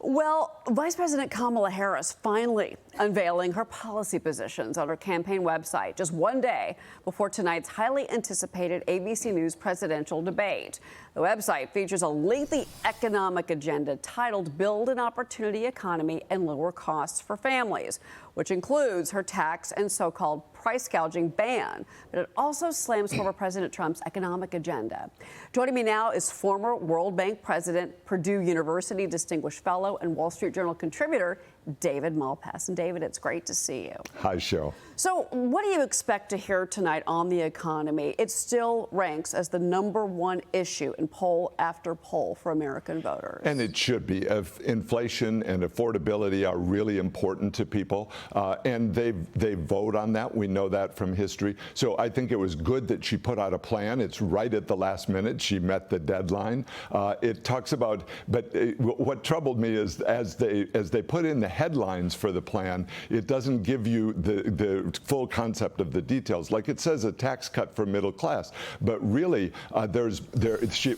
Well, Vice President Kamala Harris finally unveiling her policy positions on her campaign website just one day before tonight's highly anticipated ABC News presidential debate. The website features a lengthy economic agenda titled Build an Opportunity Economy and Lower Costs for Families, which includes her tax and so-called price gouging ban, but it also slams former President Trump's economic agenda. Joining me now is former World Bank President, Purdue University Distinguished Fellow, and Wall Street Journal contributor, David Malpass. And David, it's great to see you. Hi, Cheryl. So what do you expect to hear tonight on the economy? It still ranks as the #1 issue in poll after poll for American voters. And it should be. Inflation and affordability are really important to people, and they vote on that. We know that from history. So I think it was good that she put out a plan. It's right at the last minute. She met the deadline. It talks about, but what troubled me is as they put in the headlines for the plan, it doesn't give you the full concept of the details. Like it says a tax cut for middle class, but really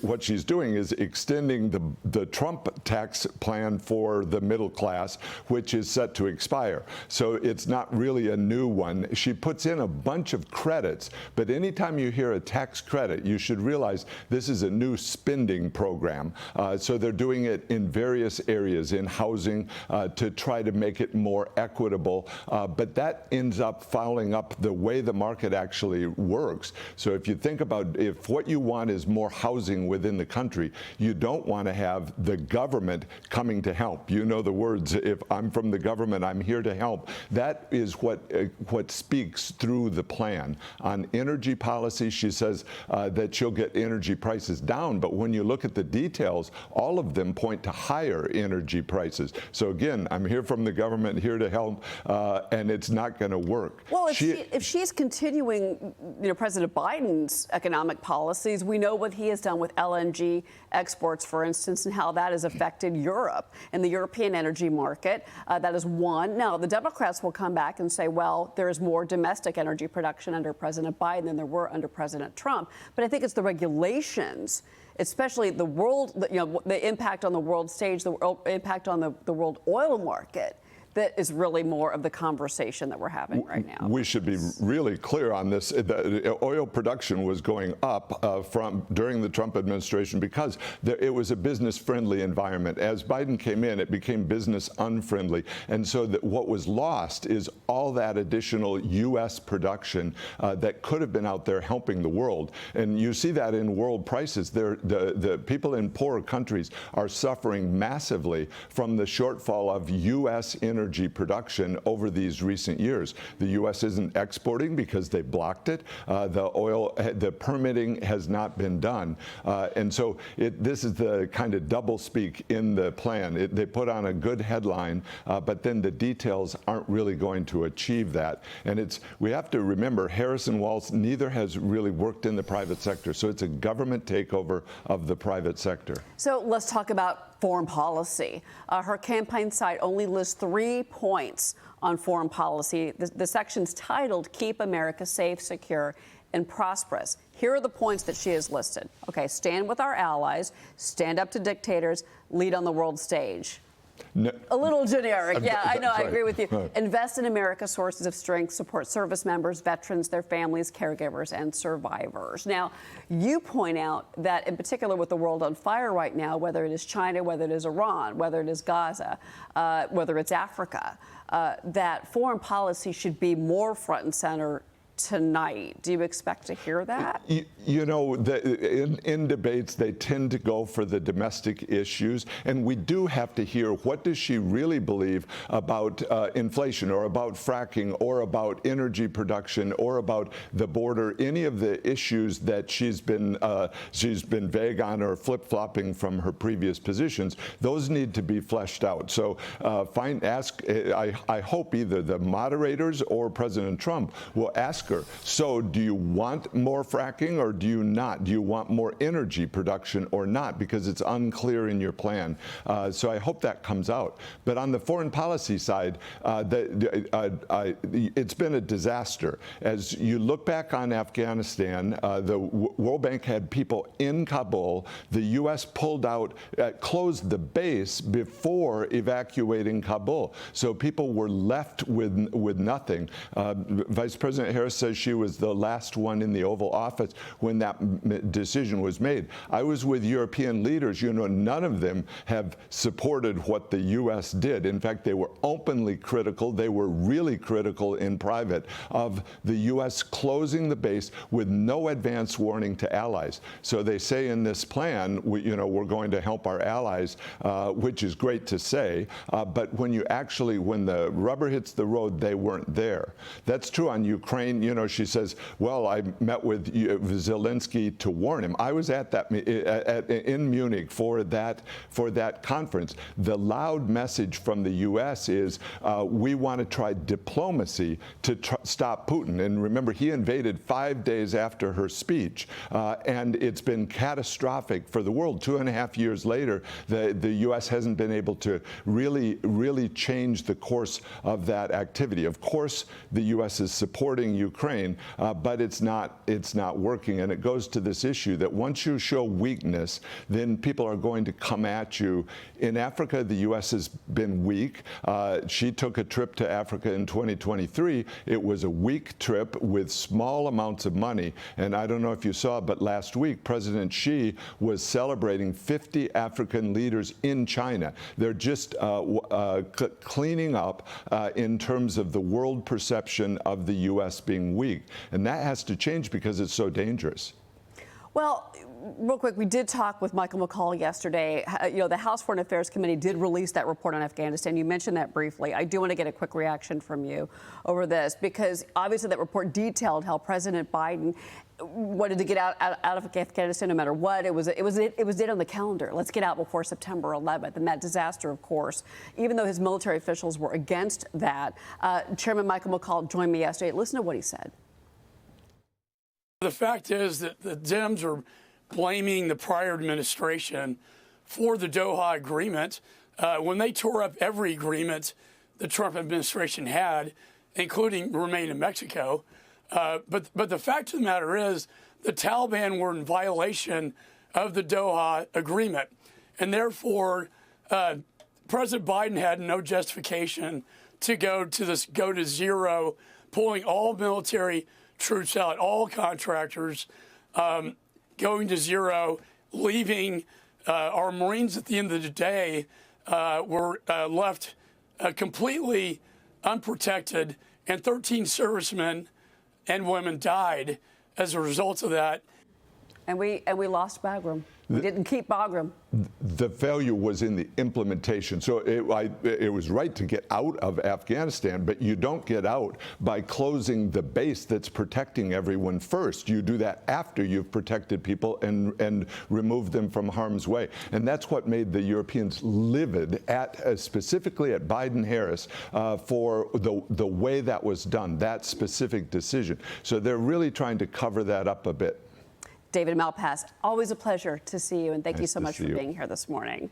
what she's doing is extending the Trump tax plan for the middle class, which is set to expire. So it's not really a new one. She puts in a bunch of credits, but anytime you hear a tax credit, you should realize this is a new spending program. So they're doing it in various areas, in housing, to try to make it more equitable, but that ends up fouling up the way the market actually works. So if you think about if what you want is more housing within the country, you don't want to have the government coming to help. You know the words, if I'm from the government, I'm here to help. That is what speaks through the plan. On energy policy, she says that she'll get energy prices down, but when you look at the details, all of them point to higher energy prices. So again, I'm here from the government, here to help, and it's not going to work. Well, if she's continuing, President Biden's economic policies, we know what he has done with LNG exports, for instance, and how that has affected Europe and the European energy market. That is one. Now, the Democrats will come back and say, well, there is more domestic energy production under President Biden than there were under President Trump. But I think it's the regulations, especially the impact on the world stage, the impact on the world oil market, that is really more of the conversation that we're having right now. We should be really clear on this. The oil production was going up during the Trump administration because it was a business-friendly environment. As Biden came in, it became business-unfriendly. And so what was lost is all that additional U.S. production that could have been out there helping the world. And you see that in world prices. The people in poorer countries are suffering massively from the shortfall of U.S. energy production over these recent years. The U.S. isn't exporting because they blocked it. The permitting has not been done. And so this is the kind of doublespeak in the plan. They put on a good headline, but then the details aren't really going to achieve that. And we have to remember, Harris-Walz neither has really worked in the private sector. So it's a government takeover of the private sector. So let's talk about foreign policy. Her campaign site only lists 3 points on foreign policy. The section's titled Keep America Safe, Secure, and Prosperous. Here are the points that she has listed. Okay, stand with our allies, stand up to dictators, lead on the world stage. No, a little generic. Yeah, I know. Right. I agree with you. Invest in America's sources of strength, support service members, veterans, their families, caregivers, and survivors. Now, you point out that in particular with the world on fire right now, whether it is China, whether it is Iran, whether it is Gaza, whether it's Africa, that foreign policy should be more front and center tonight. Do you expect to hear that? You know, in debates, they tend to go for the domestic issues, and we do have to hear what does she really believe about inflation or about fracking or about energy production or about the border, any of the issues that she's been vague on or flip-flopping from her previous positions. Those need to be fleshed out. So I hope either the moderators or President Trump will ask ask her, so do you want more fracking or do you not? Do you want more energy production or not? Because it's unclear in your plan. So I hope that comes out. But on the foreign policy side, it's been a disaster. As you look back on Afghanistan, the World Bank had people in Kabul. The U.S. pulled out, closed the base before evacuating Kabul. So people were left with nothing. Vice President Harris says she was the last one in the Oval Office when that decision was made. I was with European leaders. You know, none of them have supported what the U.S. did. In fact, they were openly critical. They were really critical in private of the U.S. closing the base with no advance warning to allies. So they say in this plan, we're going to help our allies, which is great to say. But when the rubber hits the road, they weren't there. That's true on Ukraine. You know, she says, well, I met with Zelensky to warn him. I was at that in Munich for that conference. The loud message from the U.S. is we want to try diplomacy to stop Putin. And remember, he invaded 5 days after her speech, and it's been catastrophic for the world. 2.5 years later, the U.S. hasn't been able to really change the course of that activity. Of course, the U.S. is supporting Ukraine, but it's not working. And it goes to this issue that once you show weakness, then people are going to come at you. In Africa, the U.S. has been weak. She took a trip to Africa in 2023. It was a weak trip with small amounts of money. And I don't know if you saw, but last week, President Xi was celebrating 50 African leaders in China. They're just cleaning up in terms of the world perception of the U.S. being weak. And that has to change because it's so dangerous. Well, real quick, we did talk with Michael McCaul yesterday. The House Foreign Affairs Committee did release that report on Afghanistan. You mentioned that briefly. I do want to get a quick reaction from you over this, because obviously that report detailed how President Biden wanted to get out of Afghanistan no matter what. It was dead on the calendar. Let's get out before September 11th. And that disaster, of course, even though his military officials were against that, Chairman Michael McCaul joined me yesterday. Listen to what he said. The fact is that the Dems are blaming the prior administration for the Doha agreement when they tore up every agreement the Trump administration had, including remain in Mexico. But the fact of the matter is the Taliban were in violation of the Doha agreement. And therefore, President Biden had no justification to go to zero, pulling all military troops out, all contractors, going to zero, leaving our Marines at the end of the day were left completely unprotected, and 13 servicemen and women died as a result of that. And we lost Bagram. We didn't keep Bagram. The failure was in the implementation. So it was right to get out of Afghanistan, but you don't get out by closing the base that's protecting everyone first. You do that after you've protected people and removed them from harm's way. And that's what made the Europeans livid specifically at Biden-Harris for the way that was done, that specific decision. So they're really trying to cover that up a bit. David Malpass, always a pleasure to see you, and thank you so much for being being here this morning.